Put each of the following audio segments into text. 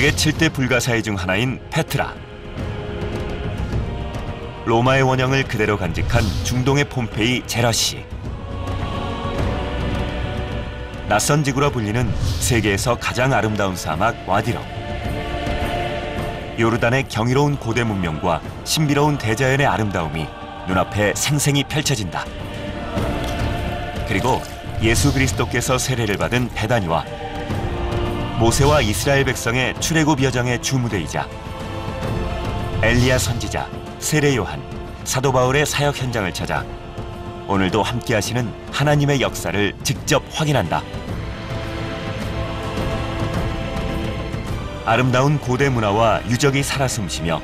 세계 7대 불가사의 중 하나인 페트라. 로마의 원형을 그대로 간직한 중동의 폼페이 제라시. 낯선 지구라 불리는 세계에서 가장 아름다운 사막 와디럼. 요르단의 경이로운 고대 문명과 신비로운 대자연의 아름다움이 눈앞에 생생히 펼쳐진다. 그리고 예수 그리스도께서 세례를 받은 베다니와 모세와 이스라엘 백성의 출애굽 여정의 주무대이자 엘리야 선지자, 세례 요한, 사도 바울의 사역 현장을 찾아 오늘도 함께 하시는 하나님의 역사를 직접 확인한다. 아름다운 고대 문화와 유적이 살아 숨쉬며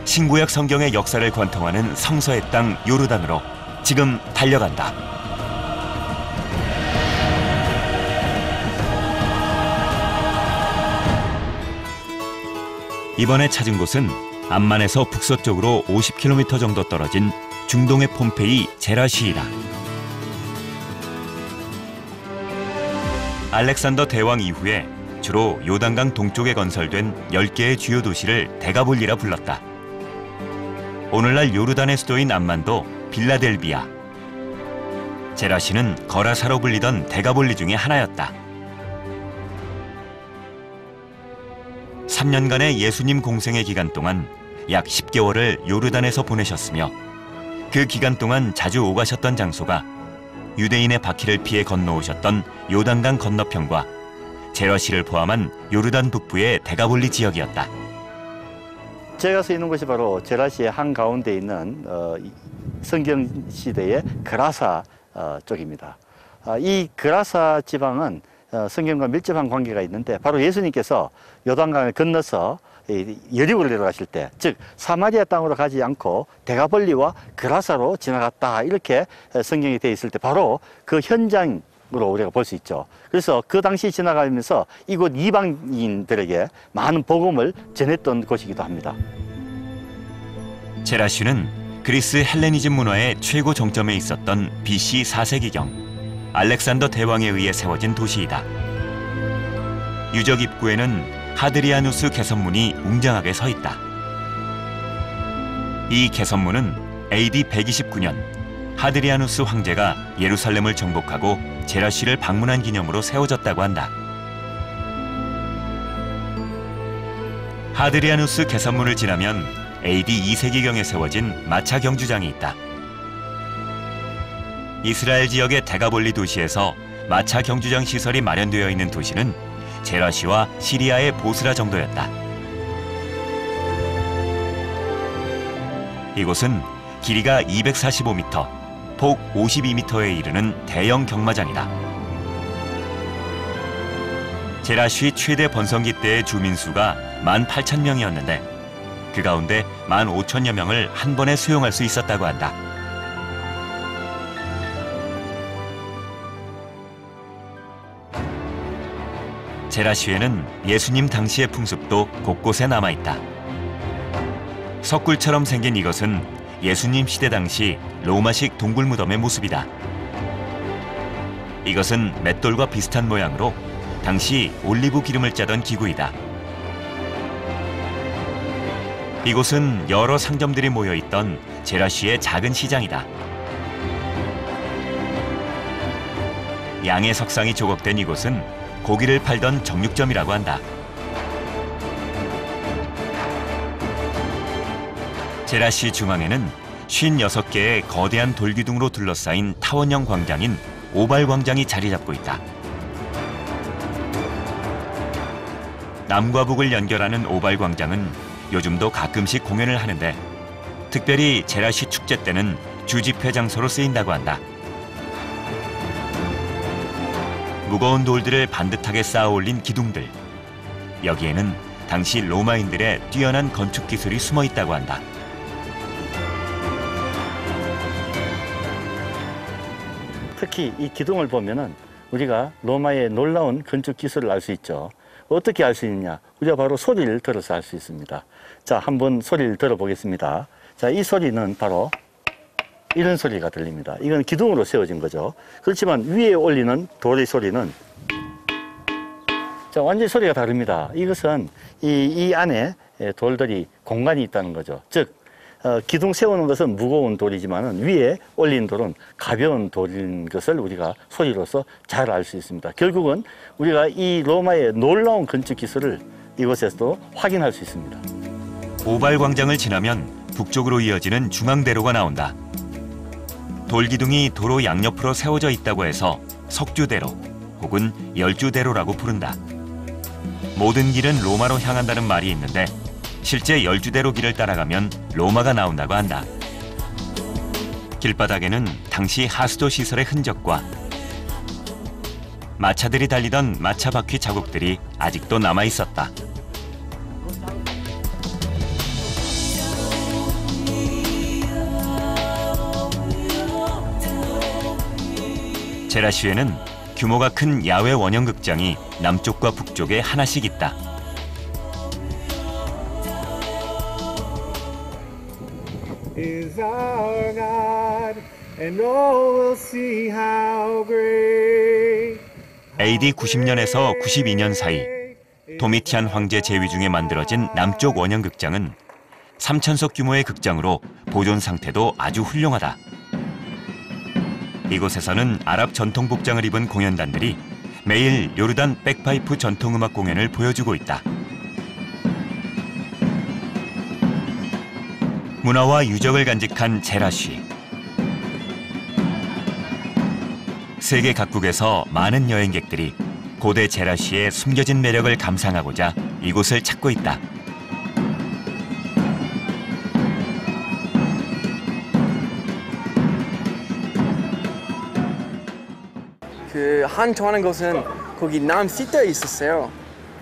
신구약 성경의 역사를 관통하는 성서의 땅 요르단으로 지금 달려간다. 이번에 찾은 곳은 암만에서 북서쪽으로 50km 정도 떨어진 중동의 폼페이 제라시이다. 알렉산더 대왕 이후에 주로 요단강 동쪽에 건설된 10개의 주요 도시를 데가볼리라 불렀다. 오늘날 요르단의 수도인 암만도 빌라델비아. 제라시는 거라사로 불리던 데가볼리 중에 하나였다. 3년간의 예수님 공생의 기간 동안 약 10개월을 요르단에서 보내셨으며 그 기간 동안 자주 오가셨던 장소가 유대인의 바퀴를 피해 건너오셨던 요단강 건너편과 제라시를 포함한 요르단 북부의 데가볼리 지역이었다. 제가 서 있는 곳이 바로 제라시의 한가운데 있는 성경 시대의 그라사 쪽입니다. 이 그라사 지방은 성경과 밀접한 관계가 있는데 바로 예수님께서 요단강을 건너서 여리고를 내려가실 때, 즉 사마리아 땅으로 가지 않고 데가볼리와 그라사로 지나갔다 이렇게 성경이 되어 있을 때 바로 그 현장으로 우리가 볼 수 있죠. 그래서 그 당시 지나가면서 이곳 이방인들에게 많은 복음을 전했던 곳이기도 합니다. 제라시는 그리스 헬레니즘 문화의 최고 정점에 있었던 BC 4세기경 알렉산더 대왕에 의해 세워진 도시이다. 유적 입구에는 하드리아누스 개선문이 웅장하게 서 있다. 이 개선문은 AD 129년 하드리아누스 황제가 예루살렘을 정복하고 제라시를 방문한 기념으로 세워졌다고 한다. 하드리아누스 개선문을 지나면 AD 2세기경에 세워진 마차 경주장이 있다. 이스라엘 지역의 데가볼리 도시에서 마차 경주장 시설이 마련되어 있는 도시는 제라시와 시리아의 보스라 정도였다. 이곳은 길이가 245m, 폭 52m에 이르는 대형 경마장이다. 제라시 최대 번성기 때의 주민 수가 18,000명이었는데 그 가운데 15,000여 명을 한 번에 수용할 수 있었다고 한다. 제라시에는 예수님 당시의 풍습도 곳곳에 남아있다. 석굴처럼 생긴 이것은 예수님 시대 당시 로마식 동굴 무덤의 모습이다. 이것은 맷돌과 비슷한 모양으로 당시 올리브 기름을 짜던 기구이다. 이곳은 여러 상점들이 모여있던 제라시의 작은 시장이다. 양의 석상이 조각된 이곳은 고기를 팔던 정육점이라고 한다. 제라시 중앙에는 56개의 거대한 돌기둥으로 둘러싸인 타원형 광장인 오발 광장이 자리 잡고 있다. 남과 북을 연결하는 오발 광장은 요즘도 가끔씩 공연을 하는데 특별히 제라시 축제 때는 주집회 장소로 쓰인다고 한다. 무거운 돌들을 반듯하게 쌓아 올린 기둥들. 여기에는 당시 로마인들의 뛰어난 건축 기술이 숨어 있다고 한다. 특히 이 기둥을 보면은 우리가 로마의 놀라운 건축 기술을 알 수 있죠. 어떻게 알 수 있느냐? 우리가 바로 소리를 들어서 알 수 있습니다. 자, 한번 소리를 들어보겠습니다. 자, 이 소리는 바로 이런 소리가 들립니다. 이건 기둥으로 세워진 거죠. 그렇지만 위에 올리는 돌의 소리는 자, 완전히 소리가 다릅니다. 이것은 이 안에 돌들이 공간이 있다는 거죠. 즉, 기둥 세우는 것은 무거운 돌이지만 위에 올린 돌은 가벼운 돌인 것을 우리가 소리로서 잘 알 수 있습니다. 결국은 우리가 이 로마의 놀라운 건축 기술을 이곳에서도 확인할 수 있습니다. 오발 광장을 지나면 북쪽으로 이어지는 중앙대로가 나온다. 돌기둥이 도로 양옆으로 세워져 있다고 해서 석주대로 혹은 열주대로라고 부른다. 모든 길은 로마로 향한다는 말이 있는데 실제 열주대로 길을 따라가면 로마가 나온다고 한다. 길바닥에는 당시 하수도 시설의 흔적과 마차들이 달리던 마차 바퀴 자국들이 아직도 남아 있었다. 제라시에는 규모가 큰 야외 원형극장이 남쪽과 북쪽에 하나씩 있다. Is our God, and all will see how great. AD 90년에서 92년 사이 도미티안 황제 재위 중에 만들어진 남쪽 원형극장은 3,000석 규모의 극장으로 보존 상태도 아주 훌륭하다. 이곳에서는 아랍 전통 복장을 입은 공연단들이 매일 요르단 백파이프 전통음악 공연을 보여주고 있다. 문화와 유적을 간직한 제라쉬. 세계 각국에서 많은 여행객들이 고대 제라쉬의 숨겨진 매력을 감상하고자 이곳을 찾고 있다. 한 좋아하는 곳은 거기 남시대에 있었어요.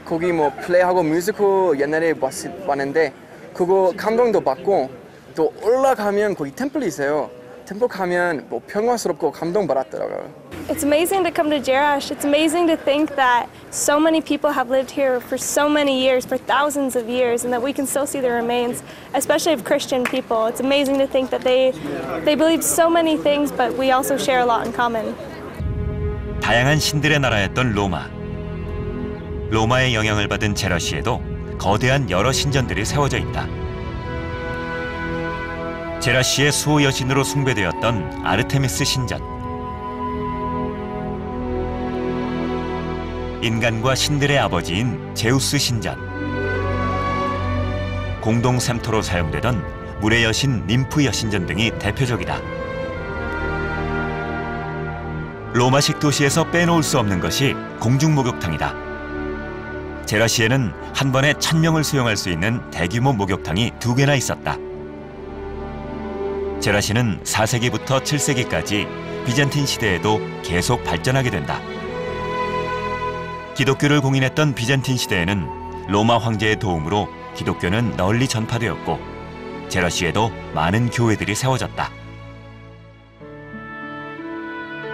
거기 뭐 플레이하고 뮤지컬 옛날에 봤는데 그거 감동도 받고 또 올라가면 거기 템플이 있어요. 템플 가면 뭐 평화스럽고 감동받았더라고요. It's amazing to come to Jerash. It's amazing to think that so many people have lived here for so many years, for thousands of years, and that we can still see the remains, especially of Christian people. It's amazing to think that they believed so many things, but we also share a lot in common. 다양한 신들의 나라였던 로마. 로마의 영향을 받은 제라시에도 거대한 여러 신전들이 세워져 있다. 제라시의 수호 여신으로 숭배되었던 아르테미스 신전. 인간과 신들의 아버지인 제우스 신전. 공동 샘터로 사용되던 물의 여신 님프 여신전 등이 대표적이다. 로마식 도시에서 빼놓을 수 없는 것이 공중목욕탕이다. 제라시에는 한 번에 1,000명을 수용할 수 있는 대규모 목욕탕이 2개나 있었다. 제라시는 4세기부터 7세기까지 비잔틴 시대에도 계속 발전하게 된다. 기독교를 공인했던 비잔틴 시대에는 로마 황제의 도움으로 기독교는 널리 전파되었고 제라시에도 많은 교회들이 세워졌다.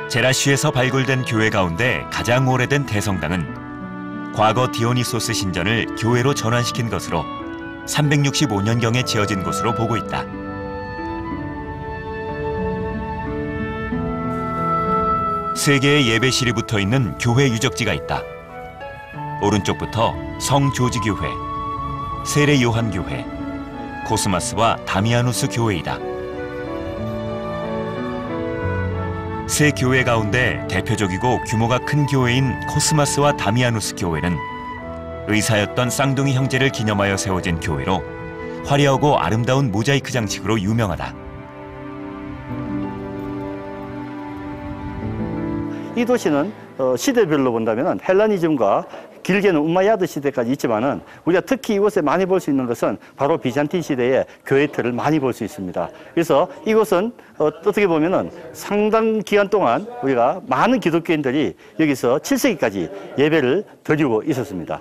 제라시에서 발굴된 교회 가운데 가장 오래된 대성당은 과거 디오니소스 신전을 교회로 전환시킨 것으로 365년경에 지어진 곳으로 보고 있다. 세 개의 예배실이 붙어있는 교회 유적지가 있다. 오른쪽부터 성조지교회, 세례요한교회, 코스마스와 다미아누스 교회이다. 세 교회 가운데 대표적이고 규모가 큰 교회인 코스마스와 다미아누스 교회는 의사였던 쌍둥이 형제를 기념하여 세워진 교회로 화려하고 아름다운 모자이크 장식으로 유명하다. 이 도시는 시대별로 본다면 헬라니즘과 길게는 우마야드 시대까지 있지만은 우리가 특히 이곳에 많이 볼 수 있는 것은 바로 비잔틴 시대의 교회 틀을 많이 볼 수 있습니다. 그래서 이곳은 어떻게 보면은 상당 기간 동안 우리가 많은 기독교인들이 여기서 7세기까지 예배를 드리고 있었습니다.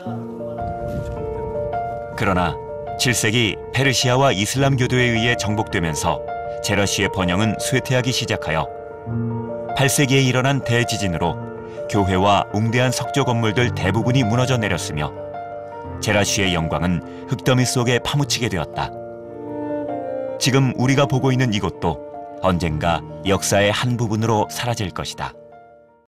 그러나 7세기 페르시아와 이슬람 교도에 의해 정복되면서 제라시의 번영은 쇠퇴하기 시작하여 8세기에 일어난 대지진으로 교회와 웅대한 석조 건물들 대부분이 무너져 내렸으며 제라시의 영광은 흙더미 속에 파묻히게 되었다. 지금 우리가 보고 있는 이곳도 언젠가 역사의 한 부분으로 사라질 것이다.